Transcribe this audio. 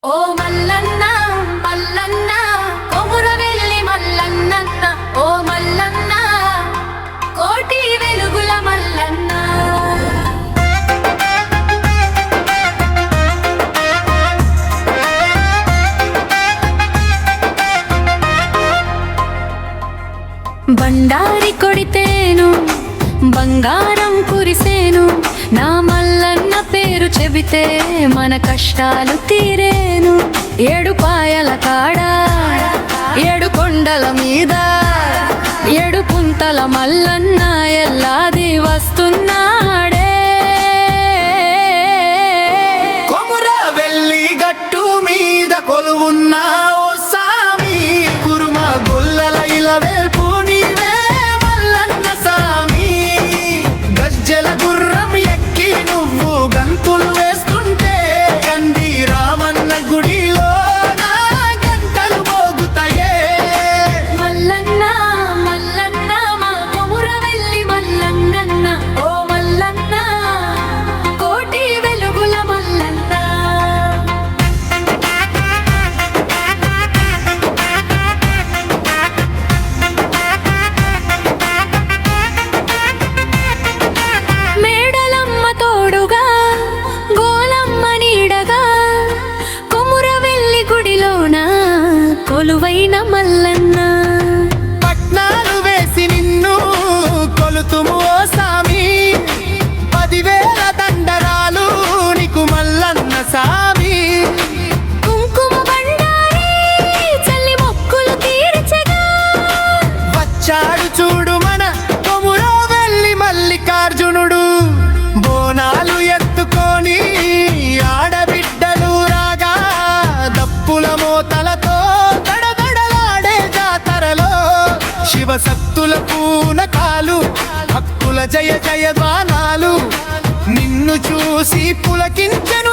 ఓ మల్లన్న మల్లన్న కొమురవెల్లి మల్లన్న ఓ మల్లన్న కోటి వెలుగుల మల్లన్న బండారి కొడితేను బంగారం కురిసేను నా మల్లన్న పేరు చెబితే మన కష్టాలు తీరేను ఏడు పాయల కాడ ఏడు కొండల మీద ఏడు పుంతల మల్లన్న ఎల్లాది వస్తున్నాడే కొమురవెల్లి గట్టు మీద కొలువున్న ఓ సామి కురుమ గొల్లల ఇలవేల్పు నీవే మల్లన్న సామి గజ్జెల గుర్రం ఎక్కి నువ్వు గంతులు వేస్తుంటే గండి రామన్న గుడిలో నా గంటలు మోగుతాయే మల్లన్న మల్లన్న మా కొమురవెల్లి మల్లన్న ఓ మల్లన్న కోటి వెలుగుల మల్లన్న మేడలమ్మ తోడుగా గోలమ్మ నీడగా కొమురవెల్లి గుడిలోన కొలువైన మల్లన్న పట్నాలు వేసి నిన్ను కొలుతుము ఓ సామి 10,000 దండరాలు నీకు మల్లన్న సామి కుంకుమ బండారి చల్లి మొక్కులు తీర్చగా వచ్చాడు చూడు మన కొమురవెల్లి మల్లికార్జునుడు బోనాలు ఎత్తుకొని ఆడబిడ్డలు రాగా దప్పుల మోతలతో దడదడలాడే జాతరలో శివశక్తుల పూనకాలు భక్తుల జయ జయ గానాలు నిన్ను చూసి పులకించెను